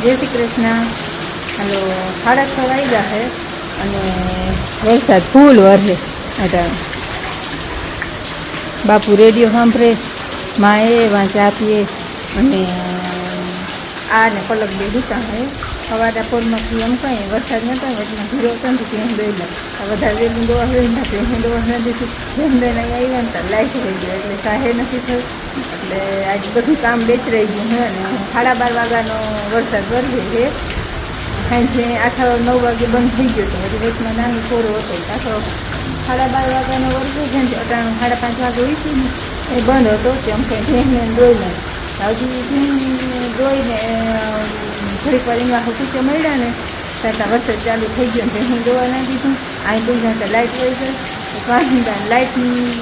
જય શ્રી કૃષ્ણ. હાલો 6:30 વાગ્યા છે અને વરસાદ ફૂલ વરસે. અટાણે બાપુ રેડિયો સાંભળે, માં એ વાં ચા પીએ અને આ ને પલક બે દુકાન હે. સવારના પોરમાંથી એમ કંઈ વરસાદ નતો વચમાં ધીરો હતો ને ત્યાં દોઈ વધારે વેલું દોવા હોય ને ત્યાં દોવા નથી જેમ દઈને અહીંયા આવ્યા ને ત્યાં લાઈટ થઈ ગયો એટલે સાહે નથી થયું. એટલે આજે બધું કામ બેચરાઈ ગયું છે અને 12:30 વાગ્યાનો વરસાદ વરસે છે. સાંજે 8-9 વાગે બંધ થઈ ગયો હતો. હજી વચમાં નાનો થોડો હતો પાછો 12:30 વાગ્યાનો વરસે છે ને અટાણું 5:30 વાગે ઉઠી ને એ બંધ હતો. તેમ કંઈ ભેંસને દોઈને હજી દોઈને ઘડીક વાર એમાં હુકુચે મળ્યા ને ત્યાં વરસાદ ચાલુ થઈ ગયો ને હું દોવા ના દીધું. અહીં તો ત્યાં લાઇટ હોય છે કાંઈ લાઇટ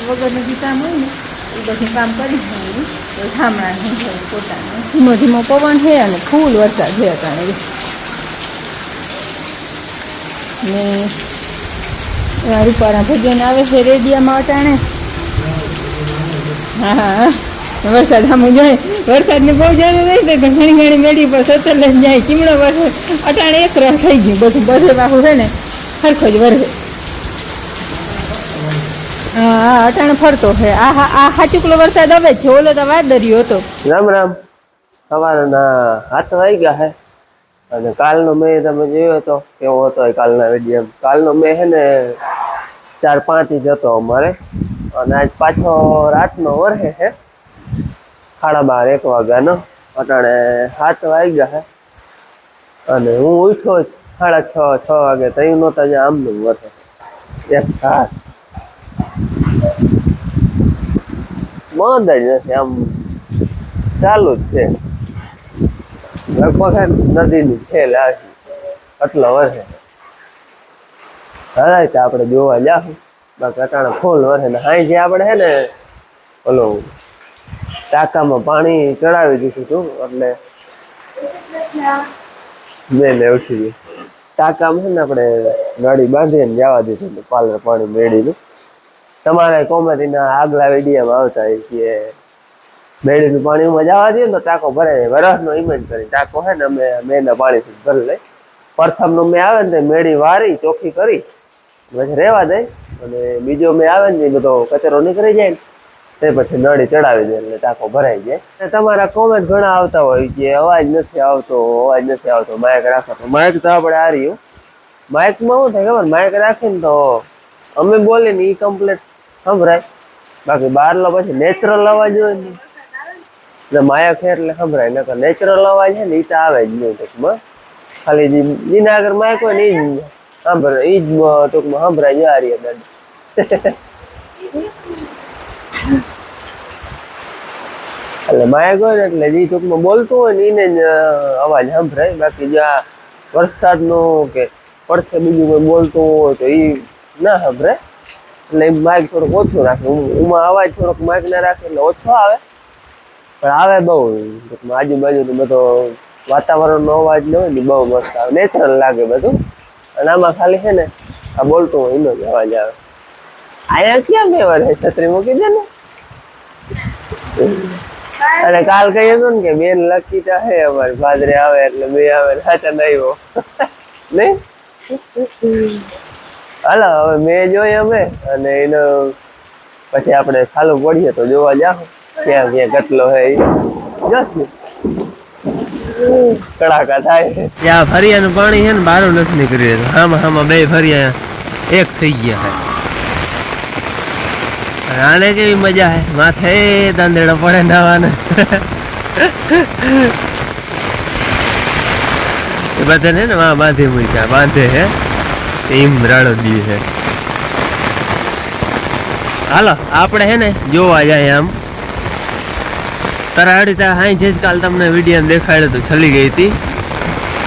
વગરનું જે કામ હોય ને એ બધું કામ કરી શકું તો ધામણા હું પોતાનું ધીમો ધીમો પવન છે અને ફૂલ વરસાદ છે અટાણે ને રૂપારા ભજન આવે છે રેડિયામાં અટાણે. હા વરસાદ આમ જોઈએ વરસાદને બહુ જરૂર રહી છે પણ ઘણી ઘણી મેળી પર સતર લઈને જાય ચીમડો વરસે અટાણે એક રસ થઈ ગયું બધું બધે પાછું છે ને સરખો જ વરસે. હા અટાણે ફરતો છે. આ હાચુકલો વરસાદ આવે છે. ઓલો તો વાદળિયો હતો. રામ રામ. સવારના 7 વાગ્યા છે અને કાલનો મેં તમે જોયો હતો કેવો હતો કાલના વિડીયો. કાલનો મેં છે ને 4-5 જ હતો અમારે અને આજ પાછો રાતનો વરસે છે 12:30-1 વાગ્યાનો. અટાણે 7 વાગ્યા છે અને હું ઉઠ્યો 6:30-6 વાગે તઈ નહોતા જ્યાં આમનું વરસે એક સાત બંધ જ નથી, આમ ચાલુ જ છે. લગભગ નદીની છેલ આટલો વરસે હરાય આપણે જોવા જાશું. બાકી અટાણે ફૂલ વરસે ને હાઈ જે આપણે છે ને ઓલું ટાંકામાં પાણી ચડાવી દીધું હતું એટલે મેં ઉઠી ગયું. ટાંકામાં છે ને આપણે ગાડી બાંધીને જવા દીધું હતું પાલર પાણી મેળીનું. તમારે કોમેડીના આગલા વિડીયોમાં આવતા કે મેળીનું પાણી ઉમાં જવા દઈએ ને તો ટાંકો ભરાય. વરસનો ઇમેજ કરી ટાંકો છે ને અમે મેના પાણીથી ભરી લઈ. પ્રથમનો મેં આવે ને મેળી વારી ચોખ્ખી કરી પછી રહેવા દઈ અને બીજો મેં આવે ને બધો કચરો નીકળી જાય ને તે પછી નળી ચડાવી દે એટલે ટાંકો ભરાઈ જાય. તમારા કોમેન્ટ ઘણા આવતા હોય કે અવાજ નથી આવતો માઇક રાખો તો માઇક તો આપણે આ રહ્યું. માઇકમાં શું થાય ખબર, માઇક રાખીને તો અમે બોલીએ ને એ કમ્પ્લીટ સંભળાય. બાકી બહારનો પછી નેચરલ અવાજ હોય ને એટલે માયક છે એટલે સંભળાય. નકર નેચરલ અવાજ છે ને એ તો આવે જ નહીં ટૂંકમાં. ખાલી જેના આગળ માયક હોય ને એ જ સાંભળે, એ જ ટૂંકમાં સંભળાય યારી દાદી. એટલે માયક હોય ને એટલે જે ટૂંકમાં બોલતું હોય ને એને જ અવાજ સંભળાય. બાકી જો આ વરસાદનું કે પડશે બીજું કોઈ બોલતું હોય તો એ ના સંભળાય. એટલે માઇક થોડુંક ઓછું રાખે. ઉમાં અવાજ થોડોક માઇક ના રાખે એટલે ઓછો આવે પણ આવે બહુ. આજુબાજુનો બધો વાતાવરણનો અવાજ ન હોય ને બહુ મસ્ત આવે, નેચરલ લાગે બધું. અને આમાં ખાલી છે ને આ બોલતું હોય એનો જ અવાજ આવે. અહીંયા ક્યાં મેવા રહે છત્રી મૂકી દે ને. અને કાલ કહ્યું હતું ને કે બેન લકી તો હે અમારી ભાદરે આવે એટલે બે આવે સાચા નહીં નહીં. હાલો હવે મેં જોઈએ અમે અને એનો પછી આપણે ચાલુ પડીએ તો જોવા જાઓ ક્યાં ક્યાં કેટલો હે જશું. કડાકા થાય ત્યાં ફરિયાનું પાણી છે ને બારું નથી નીકળી રહ્યું. આમાં બે ફરિયા એક થઈ ગયા છે. આને કેવી મજા હે, માથે દાંદેડો પડે નાવાના. એ બધા ને બાંધી મૂક્યા બાંધે હે એમ રાડો દી છે. હાલો આપણે હે ને જોવા જાય આમ તરાડી તા હાઈ છે જ. કાલ તમને વિડીયો દેખાડ્યો તો છલી ગઈ હતી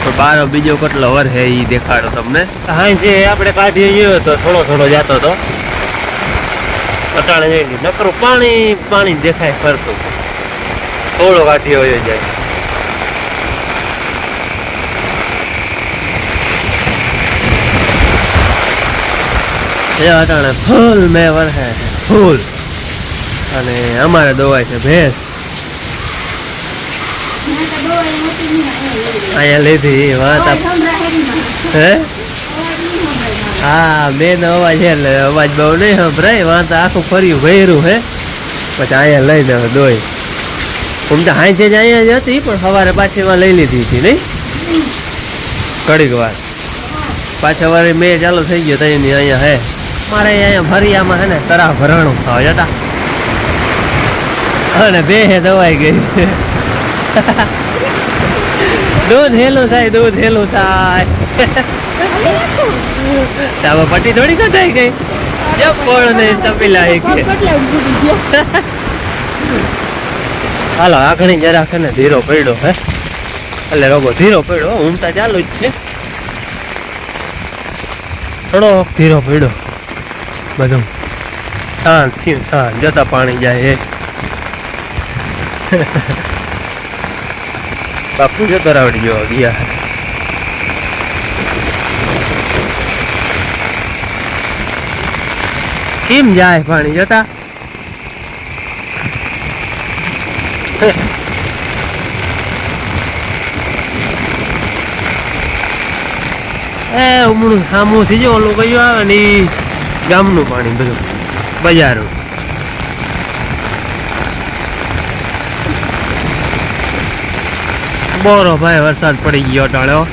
તો બારો બીજો કેટલો વર હે એ દેખાડો તમને. હાઈ જે આપણે કાઢીએ ગયો તો થોડો થોડો જતો હતો અટાણે જઈ નકરું પાણી પાણી દેખાય ફરતું. થોડો કાઢીએ હોય જાય. અટાણે ફૂલ મેં વરસે ફૂલ અને અમારે દોવાય છે ભેંસ. અહીંયા લીધી વાત હે હા બેન અવાજ એટલે અવાજ બહુ નહીં સંભળાય વાં તો આખું ફર્યું ભર્યું હે પછી અહીંયા લઈ દે દોય હું તો હાઈ જ અહીંયા જ હતી પણ સવારે પાછી એમાં લઈ લીધી હતી નહીં ઘડીક વાર પાછા વારે મેં ચાલુ થઈ ગયો તઈની અહીંયા હે મારે અહીંયા ભરિયામાં હે ને તરા ભરાણું ખાવા જતા અને બે હે દવાઈ ગઈ દૂધ હેલું થાય તાવા પટ્ટી થોડી કટાઈ ગઈ પણ નહીં તપીલા હાલો આખણી જરાક ને ધીરો પડ્યો હે એટલે રોગો ધીરો પડ્યો હું તો ચાલુ જ છે થોડો ધીરો પડ્યો બધું શાંત થયું શાંત જતા પાણી જાય એ બાપુ જો તરાવડી ગયો ગયા કેમ જાય પાણી જતા એ ઉમણું સામું થઈ જાય ઓલું કયું આવે ને એ ગામનું પાણી બધું બજારનું બોરો ભાઈ વરસાદ પડી ગયો ટાળ્યો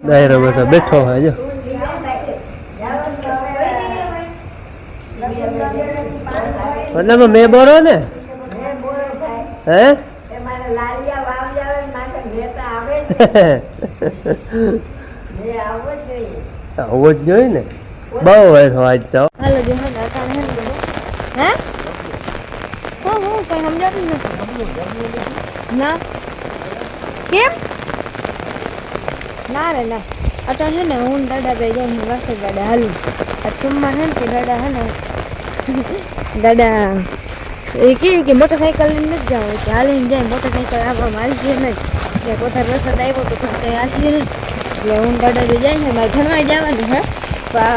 દાયરો બેઠો બેઠો હોય જો मतलब मैं बोलो ने हैं આવો જ જોઈ ને બહુ હોય તો હાલો જો હે હે હો કઈ સમજાતું નથી ના કેમ ના રે ના અચ્છા છે ને હું દાદા બે જાય વાસે દાદા હાલું આ ચુમ્મા હે ને કે દાદા હે ને દાદા એ કે મોટરસાઇકલ લઈને જ જાવ કે હાલીને જાય મોટરસાઇકલ આપવા મારી છે નહીં એટલે પોતા વરસાદ આવ્યો તો કંઈ હાલી નહીં એટલે હું દાદા બે જાય છે મારે ઘરમાં જવાનું હે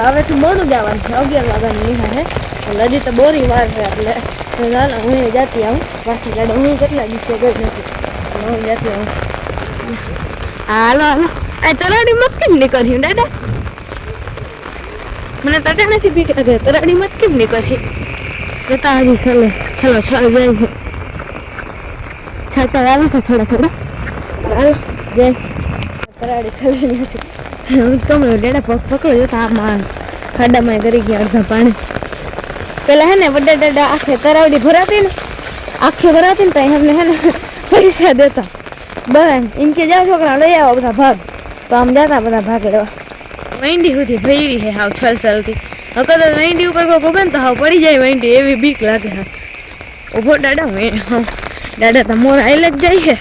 હવેથી મોડું જવાનું છે 11 વાગ્યાનું નિહાર હે એટલે હજી તો બોરી વાર છે એટલે ચાલો હું જાતી આવું પાછી દાદા હું કેટલા દિવસે ગઈ નથી હું જાતી આવું હાલો હાલો આ તરાડી મત કેમ નીકળ્યું દાદા મને તટા નથી બીક લાગે તરાડી મત કેમ નીકળશે જતા હજી ચાલે ચલો ચાલ જાય છાતા આવે તો થોડા થોડા હાલ જય તરાડી ચાલે નથી હું તમે ડેડા પગ પકડો જતા આમાં ખાડામાં કરી ગયા અડધા પાણી પેલા હે ને વડા દાદા આખે તરાવડી ભરાતી ને આખે ભરાતી ને તો એમને હે ને પૈસા દેતા બધા એમ કે જાઓ છોકરા લઈ આવો બધા ભાગ તો આમ જતા બધા ભાગ લેવા વેંડી સુધી ભરી છે હાવ છલ છલથી કદાચ વેંડી ઉપર કોઈ ગોબે તો હાવ પડી જાય વેંડી એવી બીક લાગે હા ઉભો દાદા હા દાદા તો મોર આઈલે જ જાય છે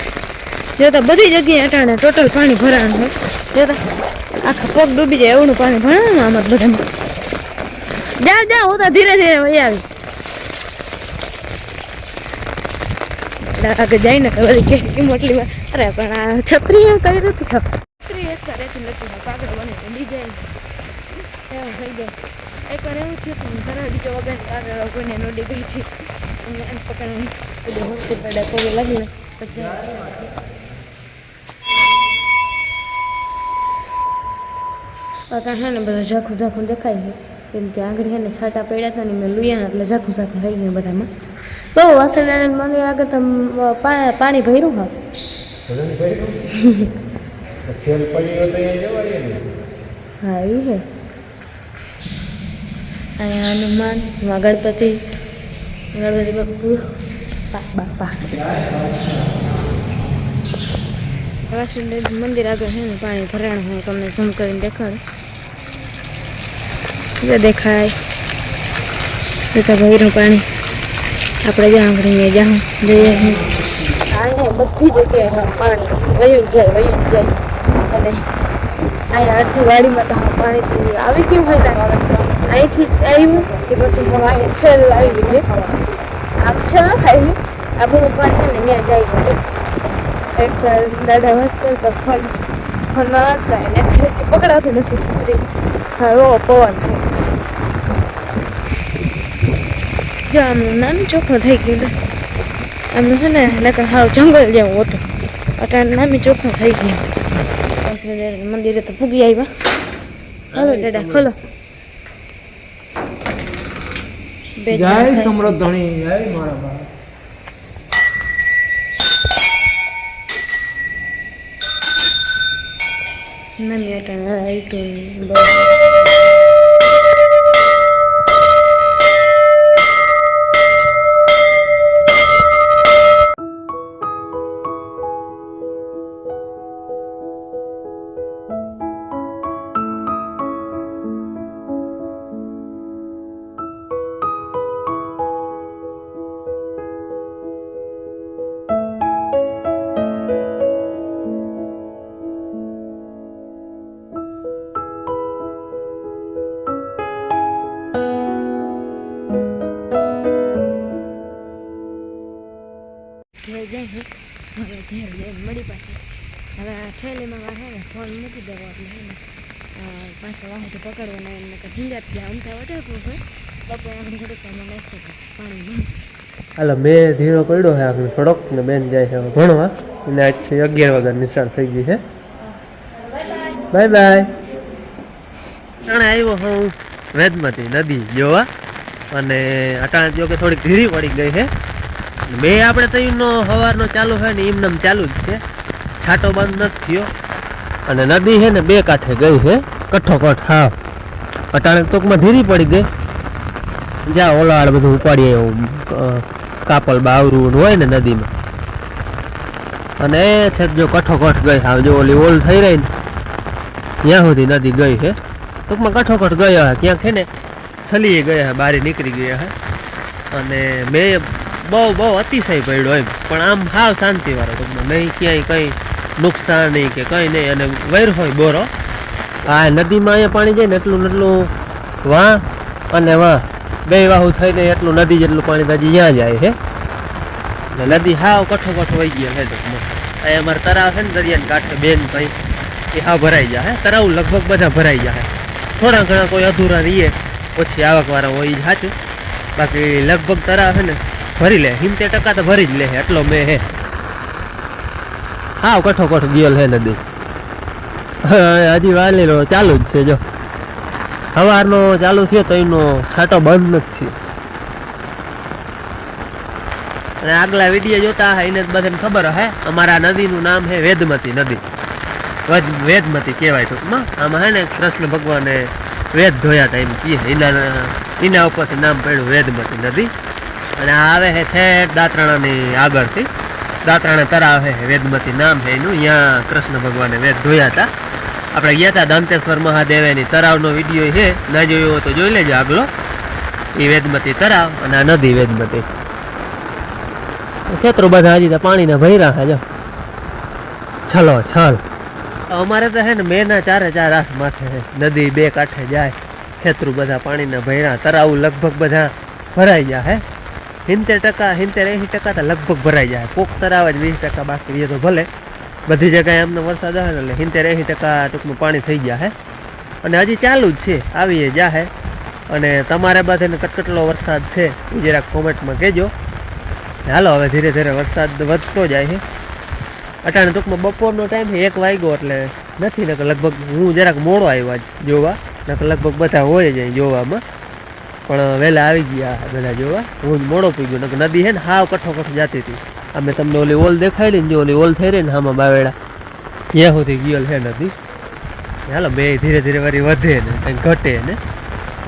જો તો બધી જગ્યાએ અટાણે ટોટલ પાણી ભરાણું છે જો તો આખા પગ ડૂબી જાય એવું પાણી ભરાણું આમાં બધામાં જાઓ જાઓ હું તો ધીરે ધીરે વહી આવી આગળ જઈને બધી મોટલી અરે પણ આ છત્રી કરી નથી છત્રી એક રહેતી નથી કાગળ બને ડિઝાઇન એવું થઈ જાય એકવાર એવું થયું હતું ઘણા બીજો વગર કાગળ કોઈને નોડી ગઈ હતી એને પકડવાની બધું હોસ્પિટલ પડે પગે લાગીને પછી અત્યારે છે ને બધા ઝાખું ઝાખું દેખાય છે કેમ કે આગળ છે ને છાંટા પડ્યા હતા ને મેં લુયા એટલે ઝાખું ઝાખું થઈ ગયું બધામાં બહુ વાસણ મંદિર આગળ તો પાણી ભર્યું હા હા એ હે અહીંયા હનુમાન ગણપતિ બાપુ બાપા વાસણ મંદિર આગળ છે ને પાણી ભરાણું હું તમને ઝૂમ કરીને દેખાડું દેખાય તો ભૈરું પાણી આપણે જ્યાં આગળ જ્યાં જઈએ અહીંયા બધી જગ્યાએ પાણી વયું જાય અને અહીંયા અડધી વાડીમાં તો પાણી આવી ગયું હોય ને અહીંથી આવ્યું કે પછી હવે અહીંયા છેલ્લે આવી ગયું આમ છેલ્લે આવી આ બધું પાણી ને ત્યાં જાય એક દાદા વાંચતા તો ફોનમાં વાંચતા એને અક્ષરથી પકડાતું નથી છત્રી હા એવો પવન જો આમનું નામ ચોખ્ખો થઈ ગયું આમનું છે ને નકર હાવ જંગલ જેવું હતું અટાણ નામી ચોખ્ખો થઈ ગયું મંદિરે તો પૂગી આવ્યા હાલો દાદા ખોલો જય સમૃદ્ધણી જય મારા બા નામી અટાણ આઈટું ઘેર જાય હવે ઘેર જઈને મળી પાછી હવે આ થેલીમાં વાળે ને ફોન મૂકી દેવો એટલે હે ને પાછો વાહુથી પકડવાના એમને કે ઢીંડા ગયા અમથા વધારવું હોય બપોરે આપણે થોડુંક આમાં નાખી પાણીમાં હાલો મેં ધીરો પડ્યો છે આપણે થોડોક ને બેન જાય છે ભણવા એને આજથી 11 વાગ્યા નિશાળ થઈ ગઈ છે બાય બાય અટાણે આવ્યો હું વેદમતી નદી જોવા અને અટાણે જો કે થોડીક ધીરી પડી ગઈ છે બે આપણે તઈનો સવારનો ચાલુ છે ને એમનેમ ચાલુ જ છે છાંટો બંધ નથી થયો અને નદી છે ને બે કાંઠે ગઈ છે કઠોકઠ હા અટાણે ટૂંકમાં ધીરી પડી ગઈ જ્યાં ઓલાળ બધું ઉપાડીએ એવું કાપલ બાવરું હોય ને નદીમાં અને એ છે જો કઠોકઠ ગઈ હા જો ઓલી ઓલ થઈ રહી ને ત્યાં સુધી નદી ગઈ છે ટૂંકમાં કઠોકઠ ગયા હે ક્યાંક છે ને છલીએ ગયા હે બારી નીકળી ગયા હે અને મેં બહુ અતિશય પડ્યો એમ પણ આમ હાવ શાંતિવાળો ટૂંકમાં નહીં ક્યાંય કંઈ નુકસાન નહીં કે કંઈ નહીં અને વૈર હોય બોરો આ નદીમાં અહીંયા પાણી જાય ને એટલું વાં અને વાં બે વાહુ થઈને એટલું નદી જેટલું પાણી હજી ત્યાં જાય છે ને નદી હાવ કઠો વહી ગયા છે ટૂંકમાં અહીંયા અમારે તરાવ છે ને દરિયાને કાંઠે બેન કંઈ એ હાવ ભરાઈ જાય તરાવ લગભગ બધા ભરાઈ જાય થોડા ઘણા કોઈ અધૂરા રહીએ ઓછી આવકવાળા હોય એ જ સાચું બાકી લગભગ તરાવ છે ને ભરી લે 70% તો ભરી જ લે એટલો મેં હે હાવ કઠો ગયેલ હે નદી હજી વાલીનો ચાલુ જ છે જો સવારનો ચાલુ થયો તો એનો છાંટો બંધ નથી અને આગલા વિડીયો જોતા હે એને બધાને ખબર હે અમારા નદીનું નામ છે વેદમતી નદી વેદમતી કહેવાય ટૂંકમાં આમાં હે ને કૃષ્ણ ભગવાને વેદ ધોયા હતા એમ કહે એના ઉપરથી નામ પડ્યું વેદમતી નદી અને આ આવે છે છેક દાંતરાણાની આગળથી દાંતરાણા તરાવ છે વેદમતી નામ છે એનું અહીંયા કૃષ્ણ ભગવાને વેદ ધોયા હતા આપણે ગયા હતા દંતેશ્વર મહાદેવની તરાવનો વિડીયો છે ના જોયો હોય તો જોઈ લેજો આગલો એ વેદમતી તરાવ અને આ નદી વેદમતી ખેતરો બધા હજી તો પાણીના ભર્યા છે જો છલો છલ અમારે તો છે ને મેના 4 હાથ માથે નદી બે કાંઠે જાય ખેતરું બધા પાણીના ભર્યા તરાવ લગભગ બધા ભરાઈ જાય હે 70-80% તો લગભગ ભરાઈ જાય કોક તરાવ જ 20% બાકી રહીએ તો ભલે બધી જગ્યાએ અમને વરસાદ આવે ને એટલે 70-80% ટૂંકમાં પાણી થઈ જાય અને હજી ચાલુ જ છે આવીએ જાહે અને તમારે બધાને કેટલો વરસાદ છે એ જરાક કોમેન્ટમાં કહેજો હાલો હવે ધીરે ધીરે વરસાદ વધતો જાય છે અટાણે ટૂંકમાં બપોરનો ટાઈમ છે 1 વાગ્યો એટલે નથી નકર લગભગ હું જરાક મોડો આવ્યો જોવા નકર લગભગ બધા હોય જાય જોવામાં પણ વહેલા આવી ગયા બધા જોવા હું મોડો પી ગયો નકર નદી છે ને હાવ કઠો જતી હતી અમે તમને ઓલી ઓલ દેખાડી ને જો ઓલી ઓલ થઈ રહી ને આમાં બાવેડા ત્યાં સુધી ગયેલ છે નદી હાલો બે ધીરે ધીરે વળી વધે ને કંઈ ઘટે ને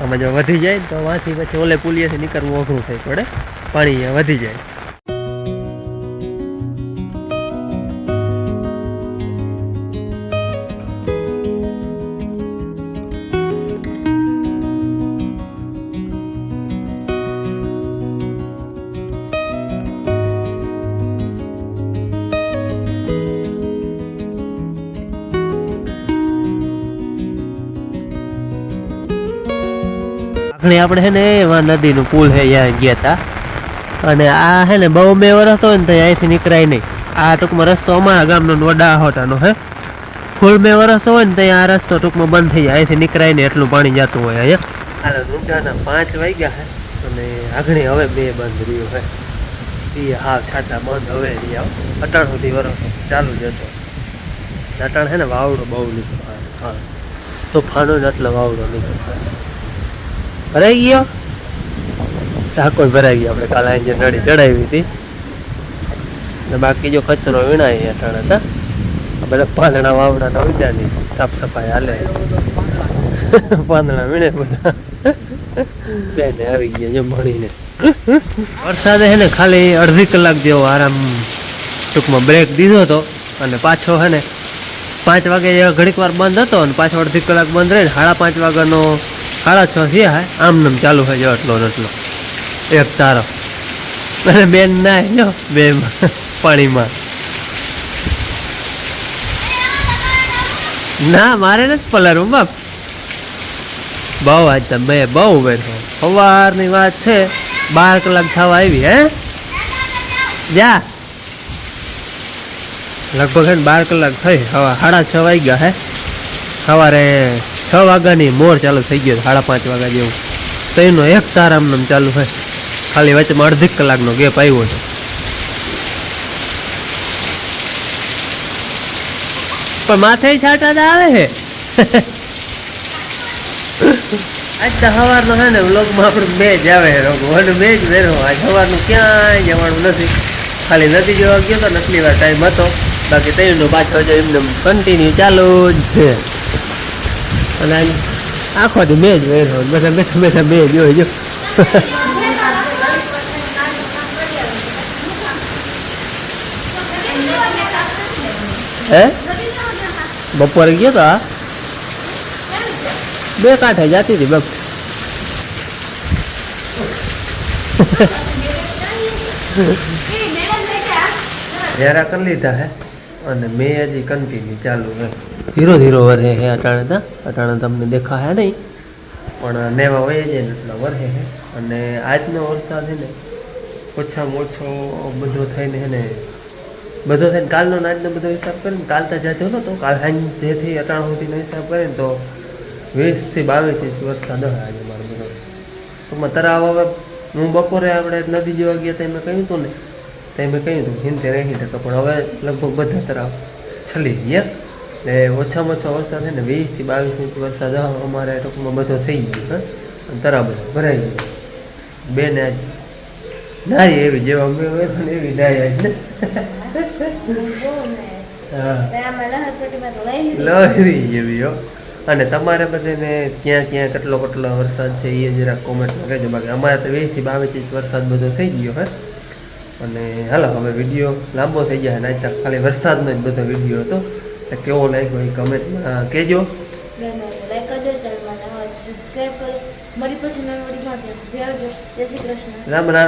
આમાં જો વધી જાય ને તો વાંથી પછી ઓલે પુલિયાથી નીકળવું અઘરું થઈ પડે પાણી અહીંયા વધી જાય આખણી આપણે છે ને એવા નદીનું પુલ છે ત્યાં ગયા હતા અને આ છે ને બહુ બે વર્ષ હોય ને તો અહીંથી નીકળાય નહીં. આ ટૂંકમાં રસ્તો અમારા ગામનો વડા હોટાનો હે. ફૂલ બે વર્ષ હોય ને ત્યાં આ રસ્તો ટૂંકમાં બંધ થઈ જાય, અહીંથી નીકળાય ને એટલું પાણી જતું હોય અહીંયા. હાલ રૂપિયાના 5 વાગ્યા છે અને આઘણી હવે 2 બંધ રહ્યું છે. એ હાવ છાટા બંધ હવે રહ્યા. અટાણ સુધી વરસ ચાલુ જ હતો. અટાણ છે ને વાવડો બહુ નીકળ્યો. હા તોફાનો જ એટલો વાવડો નીકળ્યો. ભરાઈ ગયો ટાંકો ભરાઈ ગયો. આપણે કાલે અહીં નળી ચડાવી હતી ને બાકી જો કચરો વીણાય અટાણ હતા. બધા પાંદડા વાવડાના ઉદ્યાની સાફ સફાઈ હાલે. પાંદડા વીણે બધા બેને આવી ગયા જો મળીને. વરસાદે છે ને ખાલી અડધી કલાક જેવો આરામ ટૂંકમાં બ્રેક દીધો હતો અને પાછો છે ને 5 વાગે ઘડીક વાર બંધ હતો અને પાછો અડધી કલાક બંધ રહીને 5:30 વાગ્યાનો 6:30 થયા. આમ નામ ચાલુ હોય જો એટલો એટલો એક તારો અને બેન ના જો બે પાણીમાં. ના મારે નથી પલારવું બાપ. બહુ આજ તમે બહુ બેઠો. સવારની વાત છે 12 કલાક થવા આવી. હે જા લગભગ હે 12 કલાક થઈ. હવે 6:30 વાગ્યા હે. સવારે 6 વાગ્યાની મોર ચાલુ થઈ ગયો. 5:30 વાગ્યા જેવું તો એનો એક તાર આમ ચાલુ હોય. ખાલી વચ્ચેમાં અડધી કલાકનો ગેપ આવ્યો છે. પણ માથે છાંટા તો આવે છે. આજ તો સવારનો છે ને વ્લોગમાં આપણે મેચ આવે છે. મેચ વેરો આજ સવારનું ક્યાંય જવાનું નથી. ખાલી નદી જોવા ગયો તો નકલી વાર ટાઈમ હતો. બાકી ત્રણનો પાછો જો એમને કન્ટિન્યુ ચાલુ જ છે. અને આખો દી મેચ વેરો બધા બેઠા બેઠા મેચ જોઈ જો. હે બપોરે ગયો તો 2 કાંઠે જતી હતી બસ. હેરા કરી લીધા હે અને મેં હજી કન્ટિન્યુ ચાલુ હે. ધીરો ધીરો વરે હે અટાણે તમને દેખા હે નહીં પણ નેવા વહી જાય ને એટલા વરે હે. અને આજનો વરસાદ છે ને ઓછામાં ઓછો બધો થઈને હે ને બધો થઈને કાલનો આજનો બધો હિસાબ કરીને કાલ તો જાતો હતો. કાલ સાંજ જેથી અટાણ સુધીનો હિસાબ કરે ને તો 20 થી 22 ઇંચ વરસાદ હોય આજે મારો બધો. ટૂંકમાં તરાવ હવે હું બપોરે આપણે નદી જોવા ગયા તો મેં કહ્યું હતું ને તો મેં કહ્યું હતું 70-80%. પણ હવે લગભગ બધા તરાવ છલી ગયા. એટલે ઓછામાં ઓછો વરસાદ છે ને 20 થી 22 ઇંચ વરસાદ અમારે ટૂંકમાં બધો થઈ ગયો. અને તરાવ બધો ભરાઈ ગયો. બેને આજ નાય એવી જેવા અમે હોય ને એવી નાય આજ ને. લહેરી જેવી હો. અને તમારે બધાને ક્યાં ક્યાં કેટલો વરસાદ છે એ જરાક કોમેન્ટમાં કહેજો. બાકી અમારે તો 20 થી 22 ઇંચ વરસાદ બધો થઈ ગયો હે. અને હાલો હવે વિડીયો લાંબો થઈ જાય. આજ તક ખાલી વરસાદનો જ બધો વિડીયો હતો. કેવો લાગ્યો એ કમેન્ટમાં કહેજો. રામ રામ.